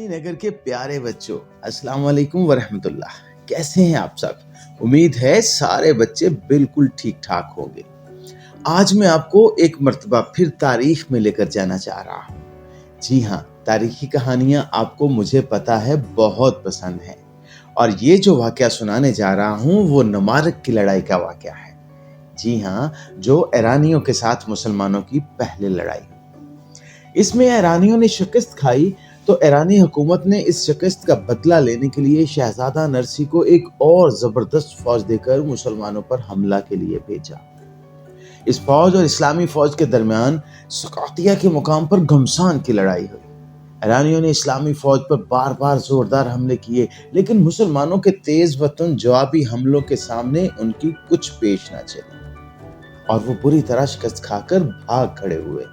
कहानी नगर के प्यारे बच्चों, अस्सलाम वालेकुम वरहमतुल्लाह। कैसे हैं आप सब? उम्मीद है सारे बच्चे बिल्कुल ठीक ठाक होंगे। आज मैं आपको एक मर्तबा फिर तारीख में लेकर जाना चाह रहा हूँ। जी हाँ, तारीखी कहानियाँ आपको मुझे पता है बहुत पसंद है। और ये जो वाक़या सुनाने जा रहा हूँ वो नमारक की लड़ाई का वाक़या है। जी हाँ, जो ईरानियों के साथ मुसलमानों की पहली लड़ाई। इसमें ईरानियों ने शिकस्त खाई तो ईरानी हुकूमत ने इस शिकस्त का बदला लेने के लिए शहजादा नरसी को एक और जबरदस्त फौज देकर मुसलमानों पर हमला के लिए भेजा। इस फौज और इस्लामी फौज के दरमियान सकातिया के मुकाम पर घमसान की लड़ाई हुई। ईरानियों ने इस्लामी फौज पर बार बार जोरदार हमले किए, लेकिन मुसलमानों के तेज वतन जवाबी हमलों के सामने उनकी कुछ पेश न चली और वो बुरी तरह शिकस्त खाकर भाग खड़े हुए।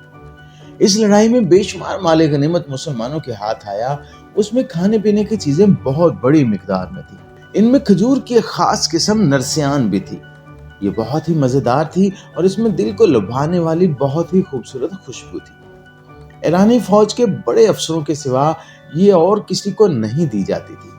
इस लड़ाई में बेशुमार माले गनीमत मुसलमानों के हाथ आया। उसमें खाने पीने की चीजें बहुत बड़ी मिकदार में थी। इनमें खजूर की एक खास किस्म नरसियान भी थी। ये बहुत ही मजेदार थी और इसमें दिल को लुभाने वाली बहुत ही खूबसूरत खुशबू थी। ईरानी फौज के बड़े अफसरों के सिवा ये और किसी को नहीं दी जाती थी।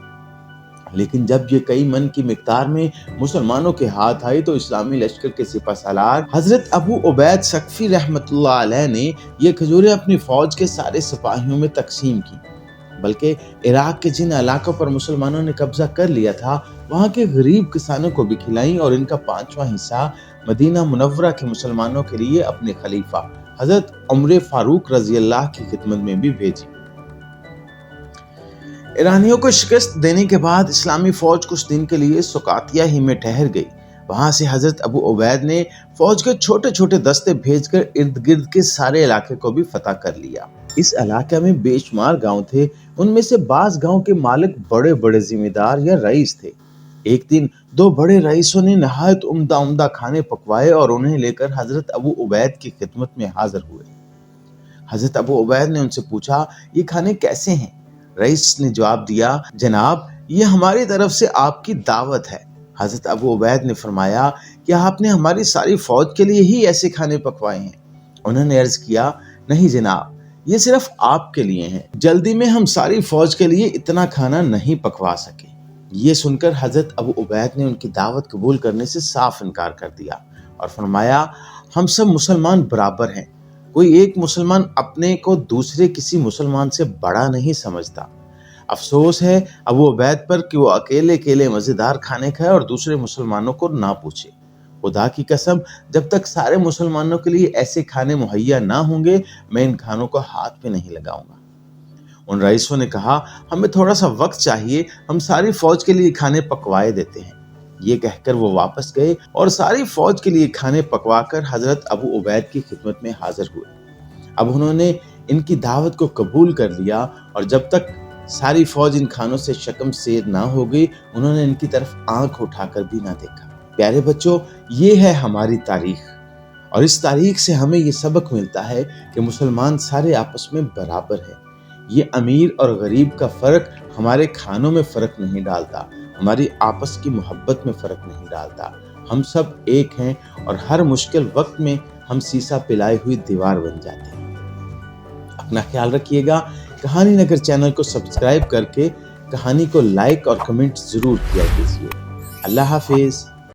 लेकिन जब ये कई मन की मिकदार में मुसलमानों के हाथ आई तो इस्लामी लश्कर के सिपाहसालार हजरत अबू उबैद सकफी रहमतुल्लाह अलैह ने ये खजूरें अपनी फौज के सारे सिपाहियों में तकसीम की। बल्कि इराक के जिन इलाकों पर मुसलमानों ने कब्जा कर लिया था वहाँ के गरीब किसानों को भी खिलाई और इनका 5वां हिस्सा मदीना मुनव्वरा के मुसलमानों के लिए अपने खलीफा हजरत उमर फारूक रजी अल्लाह की खिदमत में भी भेजी। ईरानियों को शिकस्त देने के बाद इस्लामी फौज कुछ दिन के लिए सुकातिया ही में ठहर गई। वहां से हजरत अबू उबैद ने फौज के छोटे छोटे दस्ते भेजकर इर्द गिर्द के सारे इलाके को भी फतह कर लिया। इस इलाके में बेशुमार गांव थे। उनमें से बाज गांव के मालिक बड़े बड़े जिम्मेदार या रईस थे। एक दिन दो बड़े रईसों ने नहायत उम्दा उम्दा खाने पकवाए और उन्हें लेकर हजरत अबू उबैद की खिदमत में हाजिर हुए। हजरत अबू उबैद ने उनसे पूछा, ये खाने कैसे हैं? रईस ने जवाब दिया, जनाब ये हमारी तरफ से आपकी दावत है। हजरत अबू उबैद ने फरमाया कि आपने हमारी सारी फौज के लिए ही ऐसे खाने पकवाए हैं? उन्होंने अर्ज किया, नहीं जनाब, ये सिर्फ आपके लिए हैं। जल्दी में हम सारी फौज के लिए इतना खाना नहीं पकवा सके। ये सुनकर हजरत अबू उबैद ने उनकी दावत कबूल करने से साफ इनकार कर दिया और फरमाया, हम सब मुसलमान बराबर हैं। कोई एक मुसलमान अपने को दूसरे किसी मुसलमान से बड़ा नहीं समझता। अफसोस है अबू उबैद पर कि वो अकेले अकेले मजेदार खाने खाए और दूसरे मुसलमानों को ना पूछे। खुदा की कसम, जब तक सारे मुसलमानों के लिए ऐसे खाने मुहैया ना होंगे मैं इन खानों को हाथ पे नहीं लगाऊंगा। उन रईसों ने कहा, हमें थोड़ा सा वक्त चाहिए, हम सारी फौज के लिए खाने पकवाए देते हैं। ये कहकर वो वापस गए और सारी फौज के लिए खाने पकवाकर हजरत अबू उबैद की खिदमत में हाजिर हुए। अब उन्होंने इनकी दावत को कबूल कर लिया और जब तक सारी फौज इन खानों से शकम सेर ना हो गई उन्होंने इनकी तरफ आंख उठाकर भी ना देखा। प्यारे बच्चों, ये है हमारी तारीख और इस तारीख से हमें ये सबक मिलता है कि मुसलमान सारे आपस में बराबर है। ये अमीर और गरीब का फर्क हमारे खानों में फर्क नहीं डालता, हमारी आपस की मोहब्बत में फर्क नहीं डालता। हम सब एक हैं और हर मुश्किल वक्त में हम सीसा पिलाई हुई दीवार बन जाते हैं। अपना ख्याल रखिएगा। कहानी नगर चैनल को सब्सक्राइब करके कहानी को लाइक और कमेंट जरूर किया कीजिए। अल्लाह हाफिज।